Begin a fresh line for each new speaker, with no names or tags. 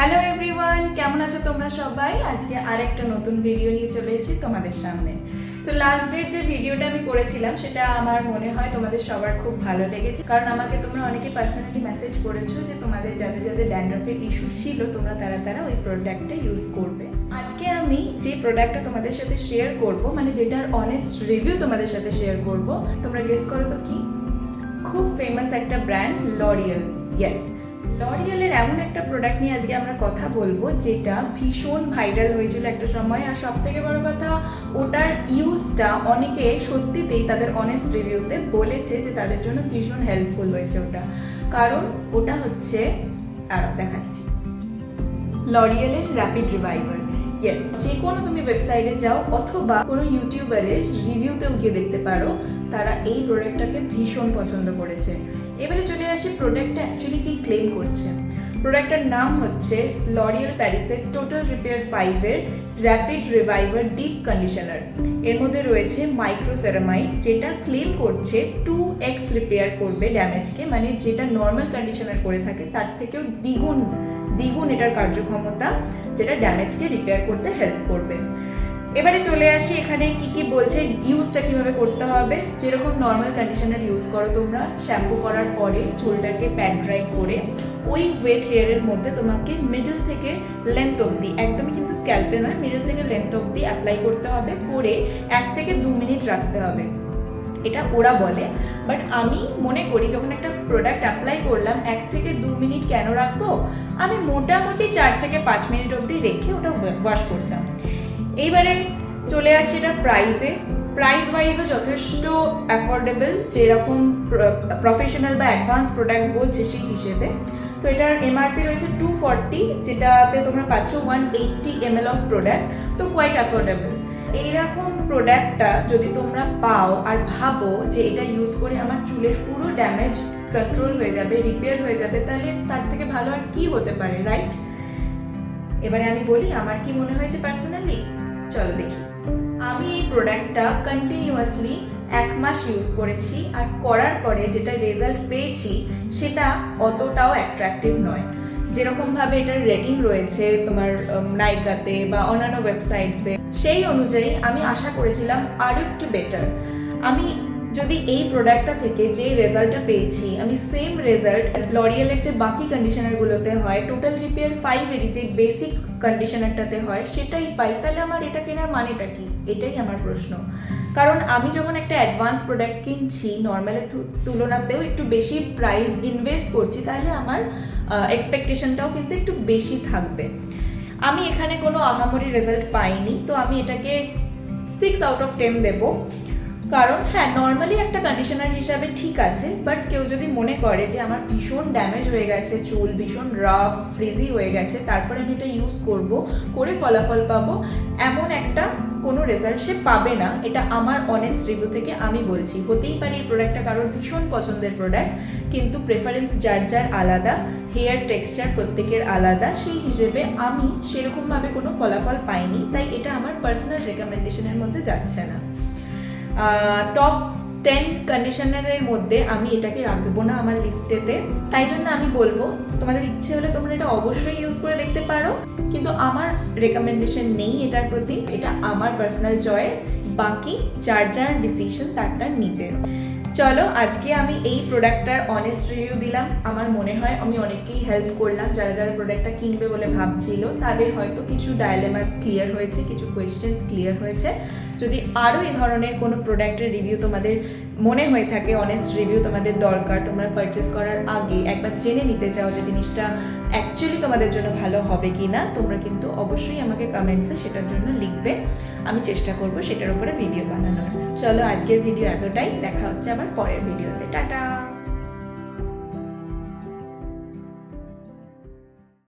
Hello everyone, কেমন আছো তোমরা সবাই? আজকে আরেকটা নতুন ভিডিও নিয়ে চলে এসেছি তোমাদের সামনে। তো লাস্ট ডেট যে ভিডিওটা আমি করেছিলাম সেটা আমার মনে হয় তোমাদের সবার খুব ভালো লেগেছে, কারণ আমাকে তোমরা অনেকে পার্সোনালি মেসেজ করেছো যে তোমাদের যাদের যাদের ড্যান্ড্রফের ইস্যু ছিল তোমরা তারা ওই প্রোডাক্টটা ইউজ করবে। আজকে আমি যে প্রোডাক্টটা তোমাদের সাথে শেয়ার করব, মানে যেটার অনেস্ট রিভিউ তোমাদের সাথে শেয়ার করব, তোমরা গেস করো তো কি? খুব ফেমাস একটা ব্র্যান্ড লরিয়েল। ইয়েস, লরিয়েলের এমন একটা প্রোডাক্ট নিয়ে আজকে আমরা কথা বলবো যেটা ভীষণ ভাইরাল হয়েছিল একটা সময়। আর সব থেকে বড় কথা, ওটার ইউজটা অনেকে সত্যিতেই তাদের অনেস্ট রিভিউতে বলেছে যে তাদের জন্য ভীষণ হেল্পফুল হয়েছে ওটা। কারণ ওটা হচ্ছে, দেখাচ্ছি, লরিয়েলের র্যাপিড রিভাইভার। ইয়েস, যে কোনো তুমি ওয়েবসাইটে যাও অথবা কোনো ইউটিউবারের রিভিউতেও গিয়ে দেখতে পারো, তারা এই প্রোডাক্টটাকে ভীষণ পছন্দ করেছে। এবারে চলে আসি প্রোডাক্টটা অ্যাকচুয়ালি কি ক্লেম করছে। প্রোডাক্টটার নাম হচ্ছে লরিয়েল প্যারিসের টোটাল রিপেয়ার 5-এর র্যাপিড রিভাইভার ডিপ কন্ডিশনার। এর মধ্যে রয়েছে মাইক্রোসেরামাইড, যেটা ক্লেম করছে 2x রিপেয়ার করবে ড্যামেজকে, মানে যেটা নর্মাল কন্ডিশনার করে থাকে তার থেকেও দ্বিগুণ এটার কার্যক্ষমতা, যেটা ড্যামেজকে রিপেয়ার করতে হেল্প করবে। এবারে চলে আসি এখানে কি বলছে, ইউজটা কিভাবে করতে হবে। যেরকম নর্মাল কন্ডিশনার ইউজ করো তোমরা, শ্যাম্পু করার পরে চুলটাকে প্যাড ড্রাই করে ওই ওয়েট হেয়ারের মধ্যে তোমাকে মিডল থেকে লেন্থ অবধি, একদমই কিন্তু স্ক্যাল্পে নয়, মিডল থেকে লেন্থ অবধি অ্যাপ্লাই করতে হবে, করে 1 থেকে 2 মিনিট রাখতে হবে। এটা ওরা বলে, বাট আমি মনে করি যখন একটা প্রোডাক্ট অ্যাপ্লাই করলাম 1 থেকে 2 মিনিট কেন রাখবো, আমি মোটামুটি 4 থেকে 5 মিনিট অবধি রেখে ওটা ওয়াশ করতাম। এইবারে চলে আসছে এটার প্রাইস ওয়াইজও যথেষ্ট অ্যাফোর্ডেবল, যেরকম প্রফেশনাল বা অ্যাডভান্স প্রোডাক্ট বলছে সেই হিসেবে। তো এটার এমআরপি রয়েছে 240, যেটাতে তোমরা পাচ্ছ 180 ml অফ প্রোডাক্ট, তো কোয়াইট অ্যাফোর্ডেবল। এইরকম প্রোডাক্টটা যদি তোমরা পাও আর ভাবো যে এটা ইউজ করে আমার চুলের পুরো ড্যামেজ কন্ট্রোল হয়ে যাবে, রিপেয়ার হয়ে যাবে, তাহলে তার থেকে ভালো আর কি হতে পারে, রাইট? এবারে আমি বলি আমার কি মনে হয়েছে পার্সোনালি। চলো দেখি। আমি এই প্রোডাক্টটা কন্টিনিউয়াসলি 1 মাস ইউজ করেছি, আর করার পরে যেটা রেজাল্ট পেয়েছি সেটা অতটাও অ্যাট্রাকটিভ নয়। যেরকমভাবে এটার রেটিং রয়েছে তোমার নাইকাতে বা অন্যান্য ওয়েবসাইটসে, সেই অনুযায়ী আমি আশা করেছিলাম আরও একটু বেটার। আমি যদি এই প্রোডাক্টটা থেকে যে রেজাল্টটা পেয়েছি, আমি সেম রেজাল্ট লরিয়েলের যে বাকি কন্ডিশনারগুলোতে হয়, টোটাল রিপেয়ার 5-এরই যে বেসিক কন্ডিশনারটাতে হয় সেটাই পাই, তাহলে আমার এটা কেনার মানেটা কি? এটাই আমার প্রশ্ন। কারণ আমি যখন একটা অ্যাডভান্স প্রোডাক্ট কিনছি, নর্মালের তুলনাতেও একটু বেশি প্রাইস ইনভেস্ট করছি, তাহলে আমার এক্সপেকটেশনটাও কিন্তু একটু বেশি থাকবে। আমি এখানে কোনো আহামরি রেজাল্ট পাইনি, তো আমি এটাকে 6 আউট অফ 10 দেবো। কারণ হ্যাঁ, নর্মালি একটা কন্ডিশনার হিসাবে ঠিক আছে, বাট কেউ যদি মনে করে যে আমার ভীষণ ড্যামেজ হয়ে গেছে, চুল ভীষণ রাফ ফ্রিজি হয়ে গেছে, তারপরে আমি এটা ইউজ করে ফলাফল পাবো, এমন একটা কোনো রেজাল্ট সে পাবে না। এটা আমার অনেস্ট রিভিউ থেকে আমি বলছি। হতেই পারে এই প্রোডাক্টটা কারোর ভীষণ পছন্দের প্রোডাক্ট, কিন্তু প্রেফারেন্স যার আলাদা, হেয়ার টেক্সচার প্রত্যেকের আলাদা, সেই হিসেবে আমি সেরকমভাবে কোনো ফলাফল পাইনি, তাই এটা আমার পার্সোনাল রেকমেন্ডেশনের মধ্যে যাচ্ছে না। টপ 10 কন্ডিশনারের মধ্যে আমি এটাকে রাখবো না আমার লিস্টেতে। তাই জন্য আমি বলবো, তোমাদের ইচ্ছে হলে তোমরা এটা অবশ্যই ইউজ করে দেখতে পারো, কিন্তু আমার রেকমেন্ডেশন নেই এটার প্রতি। এটা আমার পার্সোনাল চয়েস, বাকি যার ডিসিশন তার নিজের। চলো, আজকে আমি এই প্রোডাক্টটার অনেস্ট রিভিউ দিলাম। আমার মনে হয় আমি অনেককেই হেল্প করলাম। যারা প্রোডাক্টটা কিনবে বলে ভাবছিল, তাদের হয়তো কিছু ডায়লেমা ক্লিয়ার হয়েছে, কিছু কোয়েশ্চেন্স ক্লিয়ার হয়েছে। যদি আরও এই ধরনের কোনো প্রোডাক্টের রিভিউ তোমাদের মনে হয়ে থাকে, অনেস্ট রিভিউ তোমাদের দরকার, তোমরা পারচেস করার আগে একবার জেনে নিতে চাও যে জিনিসটা অ্যাকচুয়ালি তোমাদের জন্য ভালো হবে কি না, তোমরা কিন্তু অবশ্যই আমাকে কমেন্টসে সেটার জন্য লিখবে। আমি চেষ্টা করব সেটার উপরে ভিডিও বানানোর। চলো, আজকের ভিডিও এতটাই। দেখা হচ্ছে আবার পরের ভিডিওতে। টাটা।